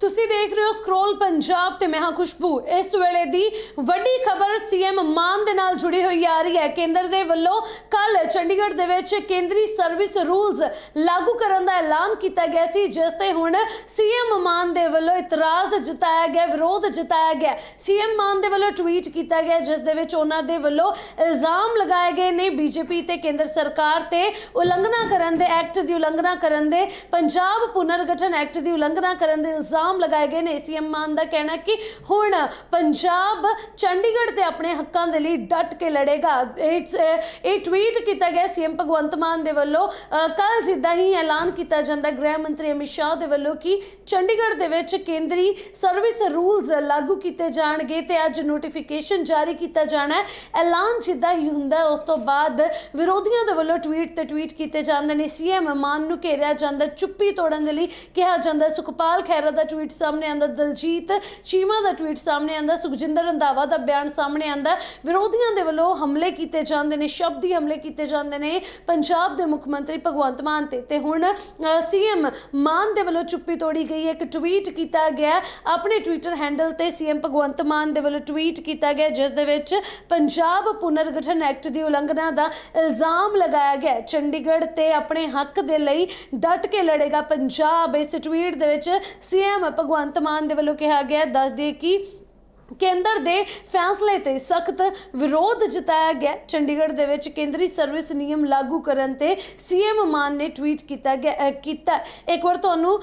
ਤੁਸੀਂ ਦੇਖ ਰਹੇ ਹੋ ਸਕਰੋਲ ਪੰਜਾਬ ਤੇ ਮੈਂ ਹਾਂ ਖੁਸ਼ਬੂ। ਇਸ ਵੇਲੇ ਦੀ ਵੱਡੀ ਖਬਰ ਸੀਐਮ ਮਾਨ ਦੇ ਨਾਲ ਜੁੜੀ ਹੋਈ ਆ ਰਹੀ ਹੈ। ਕੇਂਦਰ ਦੇ ਵੱਲੋਂ ਕੱਲ ਚੰਡੀਗੜ੍ਹ ਦੇ ਵਿੱਚ ਕੇਂਦਰੀ ਸਰਵਿਸ ਰੂਲਸ ਲਾਗੂ ਕਰਨ ਦਾ ਐਲਾਨ ਕੀਤਾ ਗਿਆ ਸੀ, ਜਿਸ ਤੇ ਹੁਣ ਸੀਐਮ ਮਾਨ ਦੇ ਵੱਲੋਂ ਇਤਰਾਜ਼ ਜਤਾਇਆ ਗਿਆ, ਵਿਰੋਧ ਜਤਾਇਆ ਗਿਆ। ਸੀਐਮ ਮਾਨ ਦੇ ਵੱਲੋਂ ਟਵੀਟ ਕੀਤਾ ਗਿਆ, ਜਿਸ ਦੇ ਵਿੱਚ ਉਹਨਾਂ ਦੇ ਵੱਲੋਂ ਇਲਜ਼ਾਮ ਲਗਾਏ ਗਏ ਨੇ ਬੀਜੇਪੀ ਤੇ ਕੇਂਦਰ ਸਰਕਾਰ ਤੇ ਉਲੰਘਣਾ ਕਰਨ ਦੇ ਐਕਟ ਦੀ ਉਲੰਘਣਾ ਕਰਨ ਦੇ, ਪੰਜਾਬ ਪੁਨਰਗਠਨ ਐਕਟ ਦੀ ਉਲੰਘਣਾ ਕਰਨ ਦੇ ਇਲਜ਼ਾਮ लगाए गए ने। सीएम मान का कहना है कि हुण पंजाब चंडीगढ़ ते अपने हकों के लिए डट के लड़ेगा। ये ट्वीट किया गया सीएम भगवंत मान दे वल्लों कल जिद्दां ही ऐलान किया जाता गृह मंत्री अमित शाह दे वल्लों कि चंडीगढ़ दे विच केंद्री सर्विस रूल्स लागू किए जाणगे ते अज नोटिफिकेशन जारी किया जाना है। ऐलान जिद्दां ही हुंदा उस तो बाद विरोधियों दे वल्लों ट्वीट किए जाते हैं। सीएम मान नूं घेरिया जांदा, चुप्पी तोड़न दे लई कहा जांदा। सुखपाल खैरा दा ट्वीट सामने आंदा, दलजीत चीमा का ट्वीट सामने आंदा, सुखजिंदर रंधावा का बयान सामने आंदा। विरोधियों के वलों हमले किए जाते हैं, शब्दी हमले किए जाते हैं पंजाब के मुख्यमंत्री भगवंत मान ते हुण सीएम मान के वलों चुप्पी तोड़ी गई। एक ट्वीट किया गया अपने ट्विटर हैंडल ते सीएम भगवंत मान के वलों ट्वीट किया गया, जिस दे विच पंजाब पुनर्गठन एक्ट की उलंघना का इल्जाम लगाया गया। चंडीगढ़ ते अपने हक के लिए डट के लड़ेगा पंजाब। इस ट्वीट दे विच सीएम भगवंत मान दे वल्लों कहा गया। दस दे कि केंद्र के फैसले ते सख्त विरोध जताया गया। चंडीगढ़ दे विच केंद्री सर्विस नियम लागू करन ते सीएम मान ने ट्वीट किया एक बार तुहानूं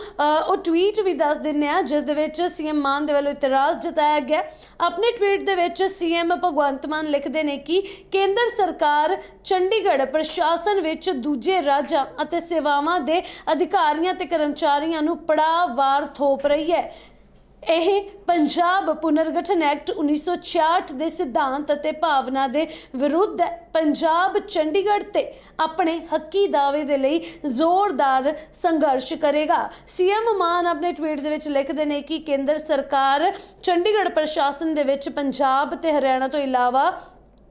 वो ट्वीट भी दस दिंदे आ, जिस दे विच सीएम मान दे वल्लों इतराज़ जताया गया। अपने ट्वीट दे विच सीएम भगवंत मान लिखते हैं कि केंद्र सरकार चंडीगढ़ प्रशासन विच दूजे राज्यां अते सेवावां दे अधिकारियों ते कर्मचारियों नूं पड़ावार थोप रही है। यह पंजाब पुनर्गठन एक्ट 1966 के सिद्धांत और भावना के विरुद्ध है। पंजाब चंडीगढ़ ते अपने हकी दावे के लिए जोरदार संघर्ष करेगा। सीएम मान अपने ट्वीट के लिखते हैं कि केंद्र सरकार चंडीगढ़ प्रशासन के विच पंजाब ते हरियाणा तो इलावा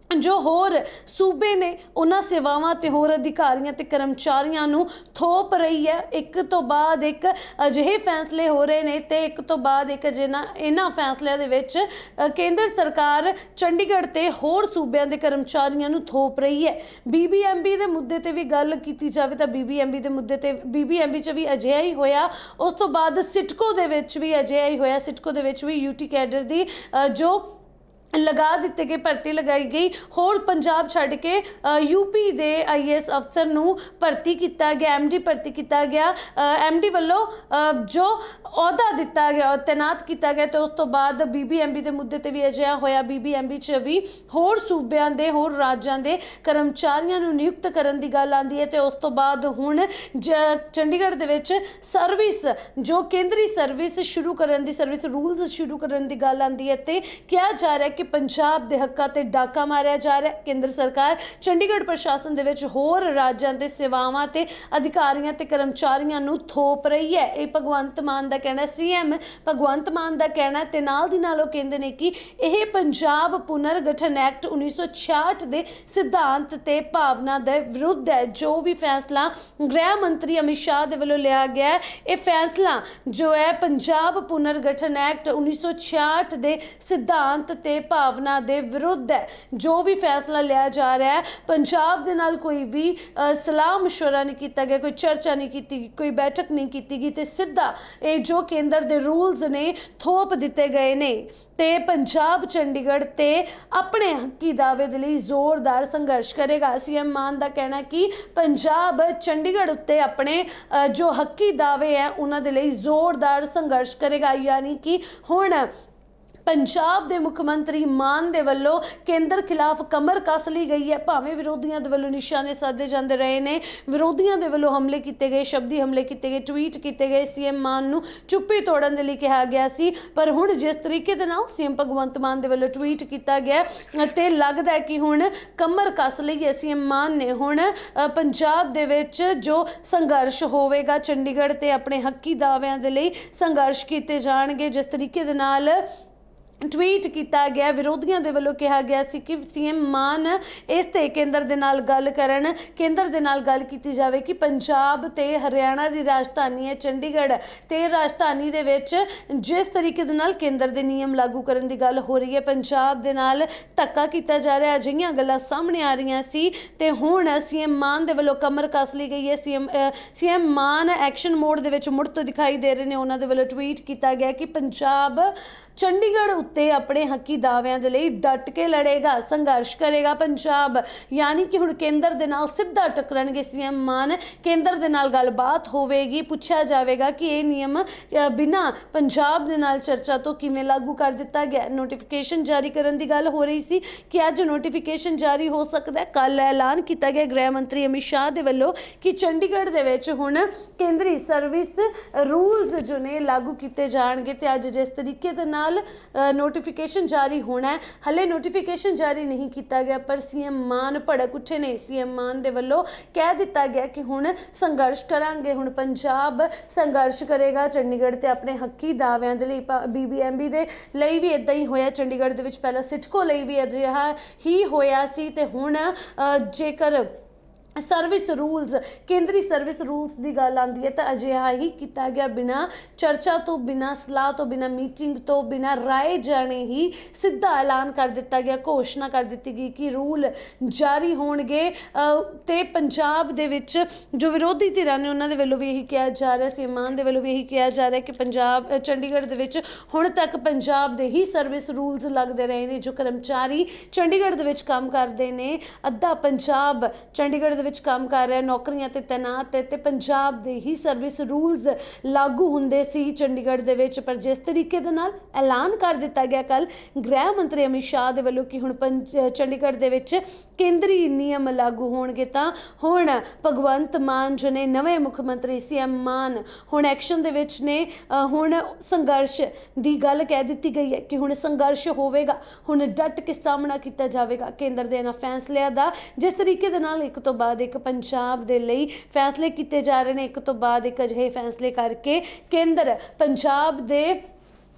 जो होर सूबे ने उन्हां सेवावां ते होर अधिकारियों ते कर्मचारियों नूं थोप रही है। एक तो बाद एक अजिहे फैसले हो रहे हैं ते एक तो बाद एक इन्हां फैसलिਆਂ ਦੇ ਵਿੱਚ केंद्र सरकार चंडीगढ़ ते होर सूबਿਆਂ ਦੇ कर्मचारियों नूं थोप रही है। BBMB ਦੇ ਮੁੱਦੇ ਤੇ ਵੀ ਗੱਲ ਕੀਤੀ ਜਾਵੇ ਤਾਂ BBMB ਦੇ ਮੁੱਦੇ ਤੇ BBMB 'ਚ ਵੀ ਅਜਿਹਾ ਹੀ ਹੋਇਆ। ਉਸ ਤੋਂ ਬਾਅਦ ਸਿਟਕੋ ਦੇ ਵਿੱਚ ਵੀ ਅਜਿਹਾ ਹੀ ਹੋਇਆ। सिटको ਦੇ ਵਿੱਚ ਵੀ UT कैडर ਦੀ जो लगा दिते गए भर्ती लगाई गई। होर पंजाब छड्ड के यूपी दे IAS अफसर नूं भर्ती किया गया, MD भर्ती किया गया। MD वालों जो अहदा दिता गया, तैनात किया गया। तो उस तो बाद BBMB के मुद्दे ते भी अजिहा होया। BBMB च भी होर सूबियां दे होर राज्यां दे कर्मचारियों नूं नियुक्त करन दी गल आंदी है। तो उस तो बाद हुण चंडीगढ़ दे विच सर्विस जो केंद्री सर्विस शुरू करन दी, सर्विस रूल्स शुरू करन दी गल आंदी है ते कहा जा रहा है कि पंजाब दे हक्कां ते डाका मारिया जा रहा है। केंद्र सरकार चंडीगढ़ प्रशासन दे विच होर राज्यां दे सेवावां ते अधिकारियों ते कर्मचारियों नूं थोप रही है। ये भगवंत मान दा कहना, सीएम भगवंत मान दा कहना ते नाल दी नाल ओह कहंदे ने कि यह पंजाब पुनर्गठन एक्ट 1966 दे सिद्धांत ते भावना दे विरुद्ध है। जो भी फैसला गृह मंत्री अमित शाह दे वल्लों लिया गया है, यह फैसला जो है पंजाब पुनर्गठन एक्ट 1966 दे सिद्धांत ते भावना दे विरुद्ध है। जो भी फैसला लिया जा रहा है, पंजाब दे नाल कोई भी सलाह मशवरा नहीं किया गया, कोई चर्चा नहीं की, कोई बैठक नहीं की गई, तो सीधा ये जो केंद्र दे रूल्स ने थोप दिते गए ने ते पंजाब चंडीगढ़ ते अपने हकी दावे दे लई जोरदार संघर्ष करेगा। सीएम मान का कहना कि पंजाब चंडीगढ़ उत्ते अपने जो हकी दावे है उन्हां दे लई जोरदार संघर्ष करेगा। यानी कि हुण पंजाब के मुख्यमंत्री मान दे वल्लों केंद्र खिलाफ कमर कस ली गई है। भावें विरोधियों के वल्लों निशाने साधे जाते रहे ने, विरोधियों के वल्लों हमले किए गए, शब्दी हमले किए गए, ट्वीट किए गए, सीएम मान नूं चुप्पी तोड़न दे लई कहा गया सी। पर हुण जिस तरीके दे नाल सीएम भगवंत मान दे वल्लों ट्वीट किया गया ते लगदा है कि हुण कमर कस लई है सीएम मान ने। हुण पंजाब दे विच जो संघर्ष होवेगा, चंडीगढ़ ते अपने हकी दाविਆਂ दे लई संघर्ष किए जाणगे। जिस तरीके दे नाल ट्वीट किया गया। विरोधियों के वलों कहा गया सी कि सीएम मान इस ते केंद्र दे नाल गल करन, केंद्र दे नाल गल की जाए कि पंजाब ते हरियाणा की राजधानी है चंडीगढ़, ते राजधानी दे विच जिस तरीके दे नाल केंद्र दे नियम लागू करन दी गल हो रही है, पंजाब दे नाल धक्का किया जा रहा है, अजिहियां गल्लां सामने आ रही सी ते हुण सीएम मान दे वलों कमर कस ली गई है। सीएम मान एक्शन मोड दे विच मुड़ तो दिखाई दे रहे हैं। उन्हां दे वलों ट्वीट किया गया कि पंजाब चंडीगढ़ उत्ते अपने हकी दाव्यां दे लई डट के लड़ेगा, संघर्ष करेगा पंजाब, यानी कि हुण केंद्र दे नाल सीधा टकरनगे सीएम मान, केंद्र दे नाल गलबात होवेगी, पुछया जाएगा कि ये नियम बिना पंजाब दे नाल चर्चा तो किवें लागू कर दिता गया। नोटिफिकेशन जारी करन दी गल हो रही सी कि अज नोटिफिकेशन जारी हो सकता है। कल ऐलान किया गया गृह मंत्री अमित शाह दे वल्लों कि चंडीगढ़ दे विच हुण केंद्री सर्विस रूल्स जो ने लागू किए जाणगे, ते अज जिस तरीके दे नाल नोटिफिकेशन जारी होना है, हले नोटिफिकेशन जारी नहीं किया गया, पर सीएम मान भड़क उठे ने। सीएम मान दे वल्लों कह दिता गया कि हुण संघर्ष करांगे, हुण पंजाब संघर्ष करेगा चंडीगढ़ ते अपने हकी दाव्यां दे लई। BBMB दे लई भी इदां ही होया, चंडीगढ़ दे विच पहला सिटको लई भी अजिहा ही होया सी, ते हुण जेकर सर्विस रूल्स केंद्री सर्विस रूल्स की गल आती है तो अजिहा ही किया गया, बिना चर्चा तो, बिना सलाह तो, बिना मीटिंग तो, बिना राय जाने ही सीधा ऐलान कर दिता गया, घोषणा कर दी गई कि रूल जारी होणगे। ते पंजाब दे विच जो विरोधी धिरां ने उन्हां दे वल्लों भी यही कहा जा रहा है, सीएम मान दे वल्लों भी यही कहा जा रहा है कि पंजाब चंडीगढ़ दे विच हुण तक पंजाब दे ही सर्विस रूल्स लगदे रहे ने। जो कर्मचारी चंडीगढ़ दे विच काम करदे ने, अद्धा पंजाब चंडीगढ़ दे विच काम कर रहा है, नौकरियां ते तैनात है, ते पंजाब दे ही सर्विस रूल्स लागू हुंदे सी चंडीगढ़ दे विच। पर जिस तरीके दे नाल ऐलान कर दिता गया कल गृह मंत्री अमित शाह दे वल्लों कि हुण चंडीगढ़ दे विच केंद्री नियम लागू होणगे, तां हुण भगवंत मान जो ने नवे मुख मंत्री सीएम मान हुण एक्शन दे विच ने। हुण संघर्ष दी गल कह दी गई है कि हुण संघर्ष होवेगा, हुण डट के सामना किया जाएगा केंद्र दे इन्हां फैसलिਆਂ दा। जिस तरीके दे नाल एक तो बाद एक पंजाब दे लई फैसले किए जा रहे हैं, एक तो बाद एक अजिहे फैसले करके केंद्र पंजाब दे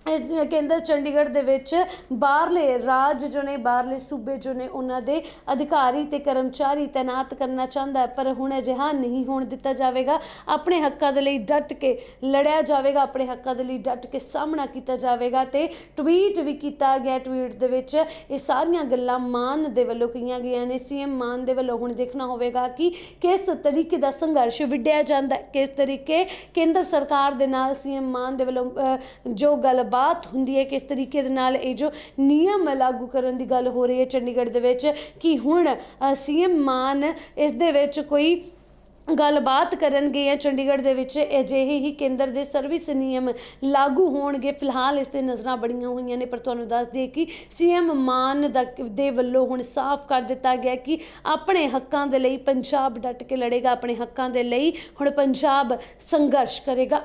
केंद्र चंडीगढ़ दे विच बाहरले राज जो ने, बाहरले सूबे जो ने, उन्होंने अधिकारी ते कर्मचारी तैनात करना चाहता है, पर हुण अजिहा नहीं होण दिता जाएगा। अपने हक्कां दे लई डट के लड़िया जाएगा, अपने हक्कां दे लई डट के सामना किया जाएगा। ते ट्वीट भी किया गया, ट्वीट दे विच ये सारियां गल्लां मान दे वल्लों कईयां गईयां ने। सीएम मान दे वल्लों हुण देखना होवेगा कि किस तरीके का संघर्ष विढ़िया जांदा है, किस तरीके केंद्र सरकार दे नाल सीएम मान दे वल्लों जो गल बात हुंदी है, किस तरीके दे नाल ये जो नियम लागू करन दी गल हो रही है चंडीगढ़ दे विच कि हुण सीएम मान इस दे विच कोई गलबात करनगे या चंडीगढ़ दे विच अजिहे ही केंद्र दे सर्विस नियम लागू होणगे। फिलहाल इस ते नज़रां बड़ियां होईयां ने, पर तुहानूं दस दईए कि सीएम मान दे वल्लों हुण साफ कर दिता गया कि अपने हक्कां दे लई पंजाब डट के लड़ेगा, अपने हक्कां दे लई हुण पंजाब संघर्ष करेगा।